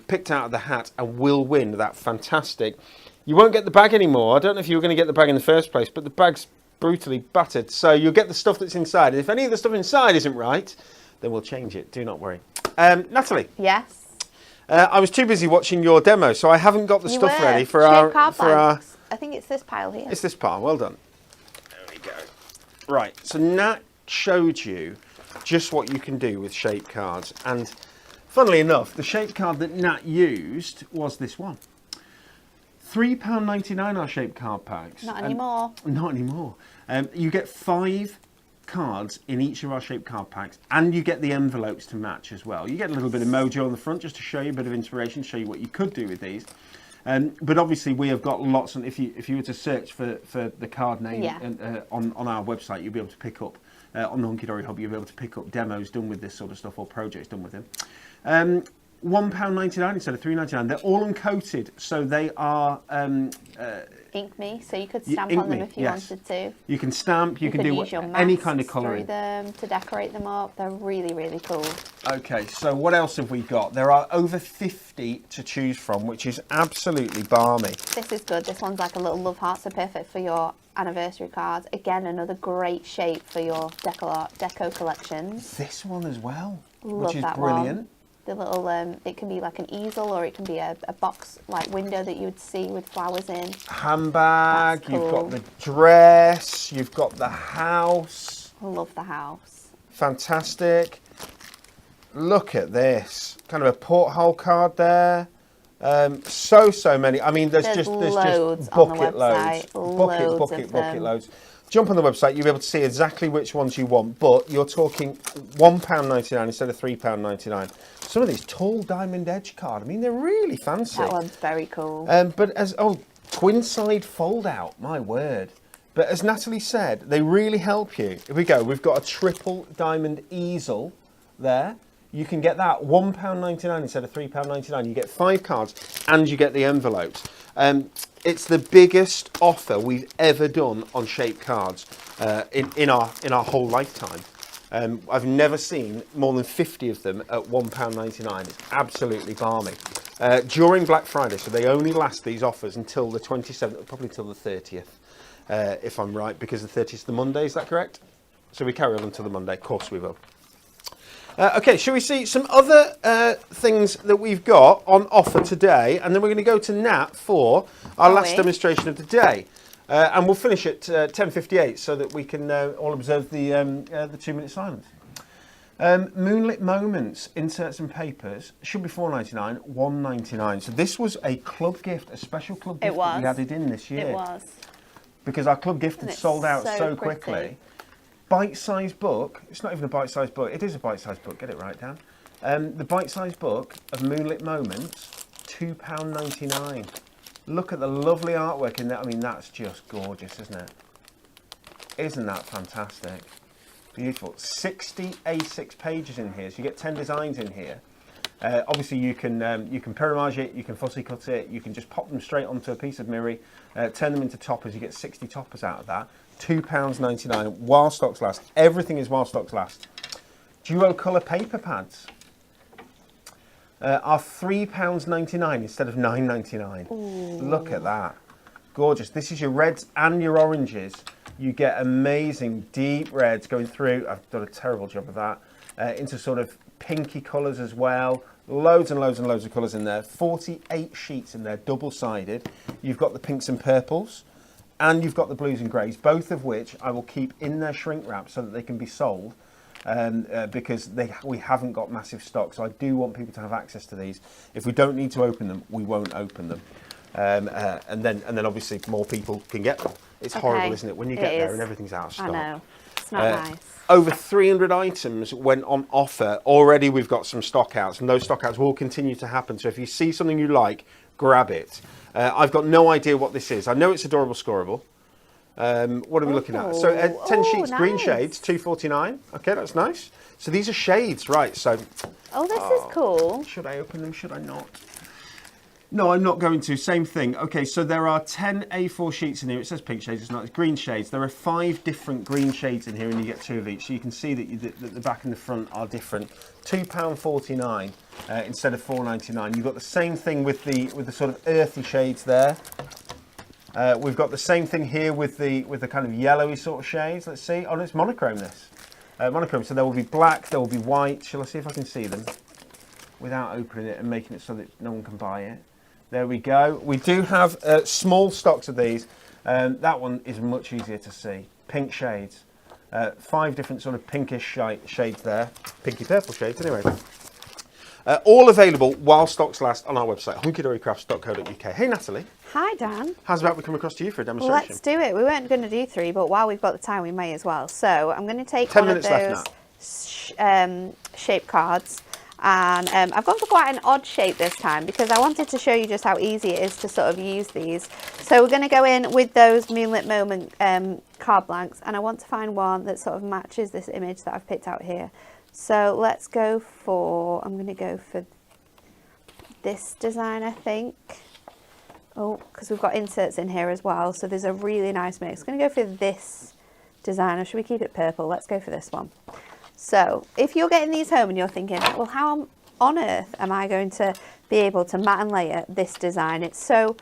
picked out of the hat and will win that fantastic. You won't get the bag anymore. I don't know if you were going to get the bag in the first place, but the bag's brutally battered. So you'll get the stuff that's inside. And if any of the stuff inside isn't right, then we'll change it. Do not worry. Natalie. Yes. I was too busy watching your demo, so I haven't got the stuff ready for our. I think it's this pile here. It's this pile. Well done. There we go. Right, so Nat showed you just what you can do with shape cards, and funnily enough, the shape card that Nat used was this one. £3.99 our shape card packs. Not anymore. Not anymore. You get 5 cards in each of our shape card packs, and you get the envelopes to match as well. You get a little bit of mojo on the front just to show you a bit of inspiration, show you what you could do with these. But obviously we have got lots, and if you were to search for the card name on our website, you'll be able to pick up, on the Hunky Dory Hub, you'll be able to pick up demos done with this sort of stuff or projects done with them. £1.99 instead of £3.99. They're all uncoated, so they are... Ink Me, so you could stamp on them if you wanted to. You can stamp, you can do any kind of colouring. Through them to decorate them up. They're really, really cool. Okay, so what else have we got? There are over 50 to choose from, which is absolutely balmy. This is good. This one's like a little love heart, so perfect for your anniversary cards. Again, another great shape for your deco collections. This one as well, Love which is that brilliant. One. The little, it can be like an easel, or it can be a box like window that you would see with flowers in. Handbag, That's cool. You've got the dress, you've got the house. I love the house. Fantastic. Look at this, kind of a porthole card there. So many. I mean, there's just bucket loads. Bucket loads. Jump on the website, you'll be able to see exactly which ones you want, but you're talking £1.99 instead of £3.99. Some of these tall diamond edge card, I mean, they're really fancy. That one's very cool. But twin side fold out, my word. But as Natalie said, they really help you. Here we go, we've got a triple diamond easel there. You can get that £1.99 instead of £3.99. You get 5 cards and you get the envelopes. It's the biggest offer we've ever done on shape cards in our whole lifetime. I've never seen more than 50 of them at £1.99. It's absolutely balmy. During Black Friday, so they only last these offers until the 27th, probably till the 30th, if I'm right, because the 30th is the Monday, is that correct? So we carry on until the Monday, of course we will. Okay, shall we see some other things that we've got on offer today, and then we're going to go to Nat for our last demonstration of the day, and we'll finish at 10:58 so that we can all observe the 2-minute silence. Moonlit Moments, inserts and papers, should be £4.99, £1.99. So this was a club gift, a special club gift that we added in this year. It was. Because our club gift had sold out so quickly. Bite-sized book. It's not even a bite-sized book. It is a bite-sized book. Get it right, Dan. The bite-sized book of Moonlit Moments, £2.99. Look at the lovely artwork in that. I mean, that's just gorgeous, isn't it? Isn't that fantastic? Beautiful. 60 A6 pages in here, so you get 10 designs in here. Obviously, you can pyramage it, you can fussy cut it, you can just pop them straight onto a piece of mirror, turn them into toppers. You get 60 toppers out of that. £2.99 while stocks last. Everything is while stocks last. Duo colour paper pads are £3.99 instead of £9.99. Look at that. Gorgeous. This is your reds and your oranges. You get amazing deep reds going through. I've done a terrible job of that. Into sort of pinky colours as well. Loads and loads and loads of colours in there. 48 sheets in there, double-sided. You've got the pinks and purples. And you've got the blues and greys, both of which I will keep in their shrink wrap so that they can be sold, because we haven't got massive stock. So I do want people to have access to these. If we don't need to open them, we won't open them. And then obviously more people can get them. It's horrible, isn't it? When you get there and everything's out of stock. I know. It's not nice. Over 300 items went on offer. Already we've got some stock outs, and those stock outs will continue to happen. So if you see something you like, grab it. I've got no idea what this is. I know it's adorable scoreable. What are we looking at? So 10 sheets, nice. Green shades, £2.49. Okay, that's nice. So these are shades, right? So. Oh, this is cool. Should I open them? Should I not? No, I'm not going to. Same thing. Okay, so there are 10 A4 sheets in here. It says pink shades, it's not. It's green shades. There are 5 different green shades in here, and you get 2 of each. So you can see that the back and the front are different. £2.49 instead of £4.99. You've got the same thing with the sort of earthy shades there. We've got the same thing here with the kind of yellowy sort of shades. Let's see. Oh, no, it's monochrome. This monochrome. So there will be black. There will be white. Shall I see if I can see them without opening it and making it so that no one can buy it? There we go. We do have small stocks of these. That one is much easier to see. Pink shades. 5 different sort of pinkish shades there, pinky purple shades anyway. All available while stocks last on our website, hunkydorycrafts.co.uk. Hey Natalie. Hi Dan. How's about we come across to you for a demonstration? Let's do it. We weren't going to do 3, but while we've got the time, we may as well. So I'm going to take 10 one of minutes left those shape cards, and I've gone for quite an odd shape this time because I wanted to show you just how easy it is to sort of use these. So we're going to go in with those Moonlit Moment card blanks, and I want to find one that sort of matches this image that I've picked out here. So let's go for, I'm going to go for this design, I think. Oh, because we've got inserts in here as well, so there's a really nice mix. I'm going to go for this design, or should we keep it purple? Let's go for this one. So if you're getting these home and you're thinking, well, how on earth am I going to be able to mat and layer this design? It's so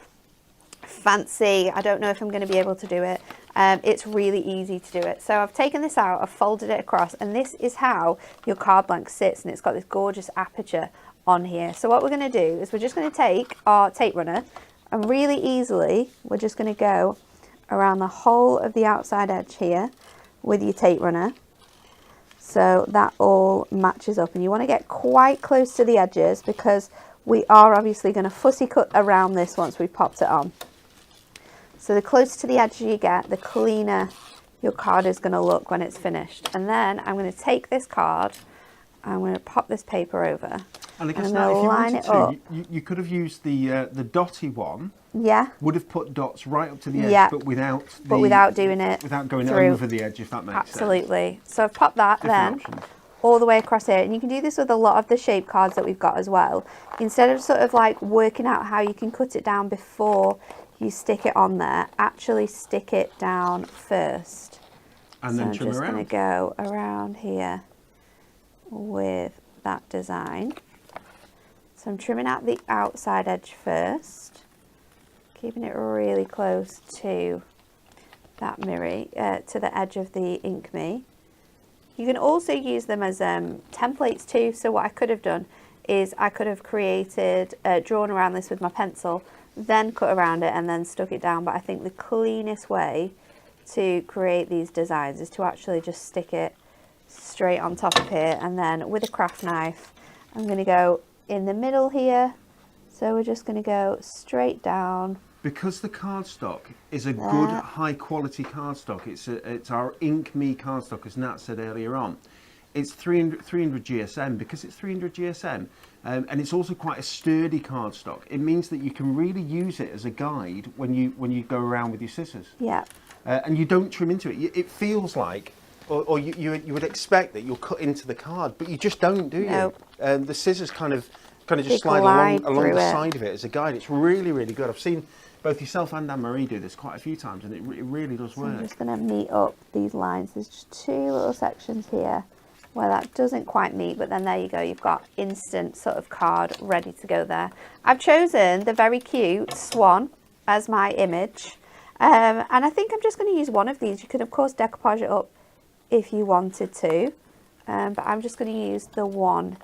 fancy, I don't know if I'm going to be able to do it. It's really easy to do it. So I've taken this out, I've folded it across, and this is how your card blank sits, and it's got this gorgeous aperture on here. So what we're going to do is we're just going to take our tape runner, and really easily we're just going to go around the whole of the outside edge here with your tape runner, so that all matches up. And you want to get quite close to the edges because we are obviously going to fussy cut around this once we've popped it on. So the closer to the edge you get, the cleaner your card is going to look when it's finished. And then I'm going to take this card, I'm going to pop this paper over, and I guess I'm now, if you line wanted it up. you could have used the dotty one. Yeah. Would have put dots right up to the edge, Yeah. but without doing it, without going through. over the edge, if that makes sense. Absolutely. So I've popped that Different then options. all the way across here, and you can do this with a lot of the shape cards that we've got as well. Instead of sort of like working out how you can cut it down before you stick it on there, actually stick it down first. And then trim I'm just around. going to go around here with that design. So I'm trimming out the outside edge first, keeping it really close to that mirror, to the edge of the Ink Me. You can also use them as templates too. So what I could have done is I could have created, drawn around this with my pencil, then cut around it and then stuck it down. But I think the cleanest way to create these designs is to actually just stick it straight on top of here, and then with a craft knife I'm going to go in the middle here. So we're just going to go straight down. Because the cardstock is a good high quality cardstock, it's our Ink Me cardstock, as Nat said earlier on. It's 300 GSM. Because it's 300 GSM, and it's also quite a sturdy cardstock, it means that you can really use it as a guide when you go around with your scissors. Yeah. And you don't trim into it. It feels like, or you would expect that you'll cut into the card, but you just don't, do you? Nope. The scissors kind of just They slide glide along through the it. side of it as a guide. It's really, really good. I've seen both yourself and Dan Marie do this quite a few times, and it really does So work. I'm just going to meet up these lines. There's just 2 little sections here where that doesn't quite meet, but then there you go, you've got instant sort of card ready to go there. I've chosen the very cute swan as my image, and I think I'm just going to use one of these. You could of course decoupage it up if you wanted to, but I'm just going to use the one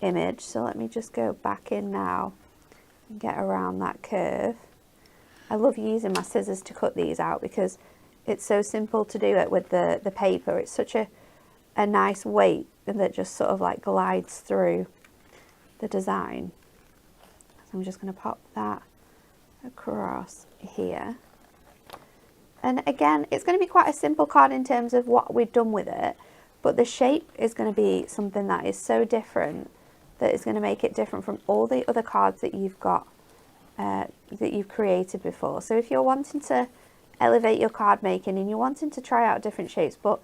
image. So let me just go back in now and get around that curve. I love using my scissors to cut these out because it's so simple to do it with the paper. It's such a nice weight that just sort of like glides through the design. So I'm just going to pop that across here. And again, it's going to be quite a simple card in terms of what we've done with it, but the shape is going to be something that is so different that is going to make it different from all the other cards that you've got, that you've created before. So if you're wanting to elevate your card making and you're wanting to try out different shapes, but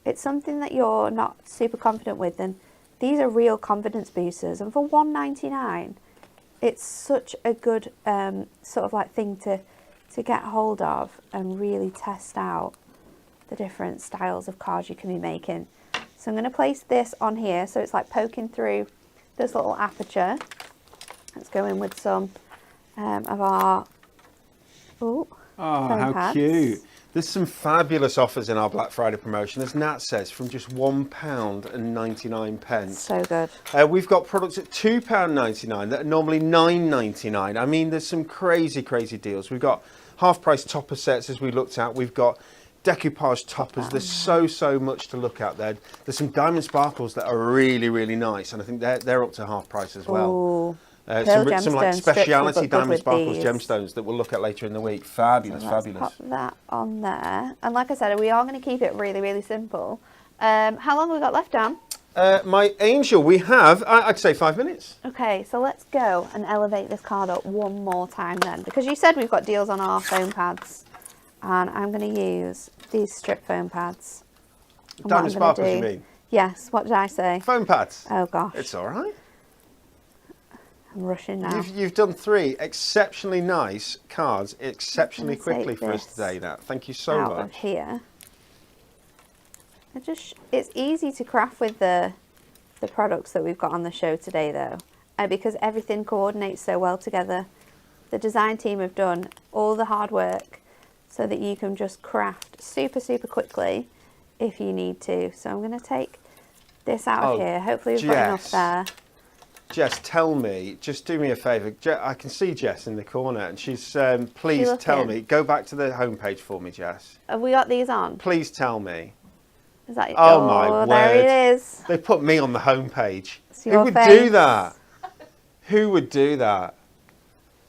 it's something that you're not super confident with, then these are real confidence boosters. And for $1.99, it's such a good sort of like thing to get hold of and really test out the different styles of cards you can be making. So I'm going to place this on here so it's like poking through this little aperture. Let's go in with some of our foam how pads. cute. There's some fabulous offers in our Black Friday promotion, as Nat says, from just £1.99. So good. We've got products at £2.99 that are normally $9.99. I mean, there's some crazy, crazy deals. We've got half-price topper sets, as we looked at. We've got decoupage toppers. There's so much to look at there. There's some diamond sparkles that are really, really nice, and I think they're up to half price as well. Ooh. Some like speciality diamond sparkles these. gemstones that we'll look at later in the week. Fabulous, so fabulous. Pop that on there. And like I said, we are going to keep it really, really simple. How long have we got left, Dan? My angel, we have, I'd say 5 minutes. Okay, so let's go and elevate this card up one more time then. Because you said we've got deals on our foam pads. And I'm going to use these strip foam pads. Diamond sparkles, you mean? Yes, what did I say? Foam pads. Oh gosh. It's all right. I'm rushing now. You've done 3 exceptionally nice cards exceptionally quickly for us today, Nat. Thank you so much. Out of here. It's easy to craft with the products that we've got on the show today though. Because everything coordinates so well together. The design team have done all the hard work so that you can just craft super quickly if you need to. So I'm going to take this out of here. Hopefully we've got enough there. Jess, tell me, just do me a favour. I can see Jess in the corner and she's, please tell me, go back to the homepage for me, Jess. Have we got these on? Please tell me. Is that Oh my word. There it is. They put me on the homepage. Who would do that? Who would do that?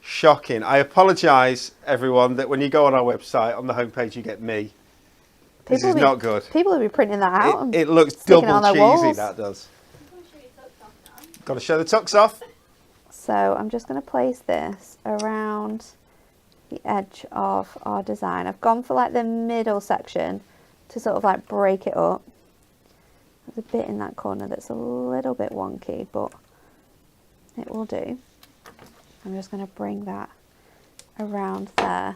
Shocking. I apologise, everyone, that when you go on our website, on the homepage, you get me. This is not good. People will be printing that out. It looks double cheesy, that does. Got to show the tucks off. So I'm just going to place this around the edge of our design. I've gone for like the middle section to sort of like break it up. There's a bit in that corner that's a little bit wonky, but it will do. I'm just going to bring that around there,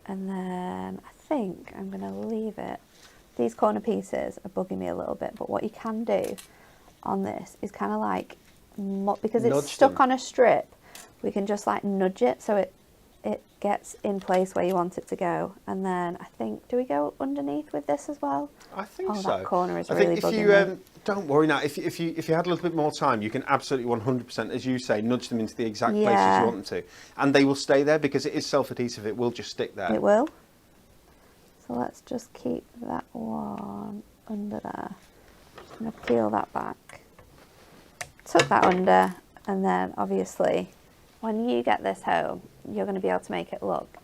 and then I think I'm going to leave it. These corner pieces are bugging me a little bit, but what you can do on this is kind of like, because it's stuck on a strip, we can just like nudge it so it gets in place where you want it to go. And then I think, do we go underneath with this as well? I think so. That corner is really bugging me. Don't worry now, if you had a little bit more time, you can absolutely 100%, as you say, nudge them into the exact places you want them to. And they will stay there because it is self-adhesive, it will just stick there. It will. So let's just keep that one under there. I'm going to peel that back. Tuck that under, and then obviously when you get this home, you're going to be able to make it look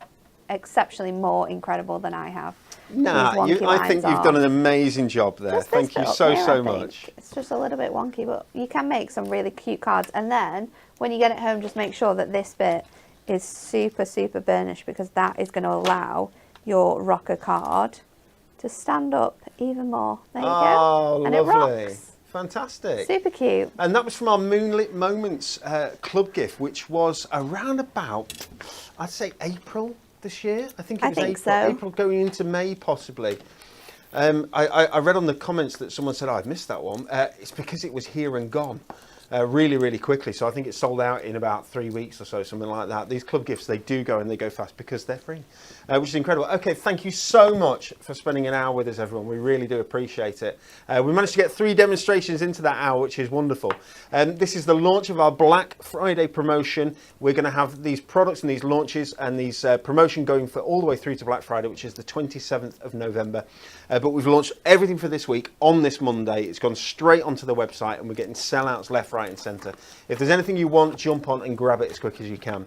exceptionally more incredible than I have. Nah, I think you've done an amazing job there. Thank you so much. It's just a little bit wonky, but you can make some really cute cards. And then when you get it home, just make sure that this bit is super burnished, because that is going to allow your rocker card to stand up even more. There you go. Oh, and lovely. It rocks. Fantastic. Super cute. And that was from our Moonlit Moments club gift, which was around about, I'd say, April this year. I think it was April going into May possibly. I read on the comments that someone said, I've missed that one. It's because it was here and gone really quickly. So I think it sold out in about 3 weeks or so, something like that. These club gifts, they do go and they go fast because they're free, which is incredible. Okay, thank you so much for spending an hour with us, everyone. We really do appreciate it. We managed to get 3 demonstrations into that hour, which is wonderful. This is the launch of our Black Friday promotion. We're going to have these products and these launches and these promotion going for all the way through to Black Friday, which is the 27th of November. But we've launched everything for this week on this Monday. It's gone straight onto the website and we're getting sellouts left, right and centre. If there's anything you want, jump on and grab it as quick as you can.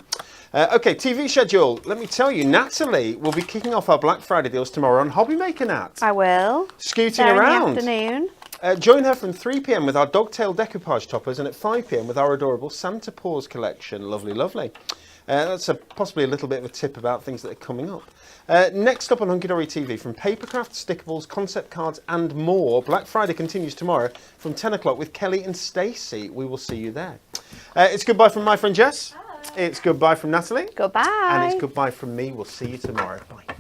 Okay, TV schedule. Let me tell you, Natalie will be kicking off our Black Friday deals tomorrow on Hobby Maker, Nat. I will. Scooting around. In the afternoon. Join her from 3 p.m. with our Dogtail decoupage toppers and at 5 p.m. with our adorable Santa Paws collection. Lovely. That's possibly a little bit of a tip about things that are coming up. Next up on Hunky Dory TV, from papercraft, stickables, concept cards and more, Black Friday continues tomorrow from 10 o'clock with Kelly and Stacey. We will see you there. It's goodbye from my friend Jess. Bye. It's goodbye from Natalie. Goodbye. And it's goodbye from me. We'll see you tomorrow. Bye.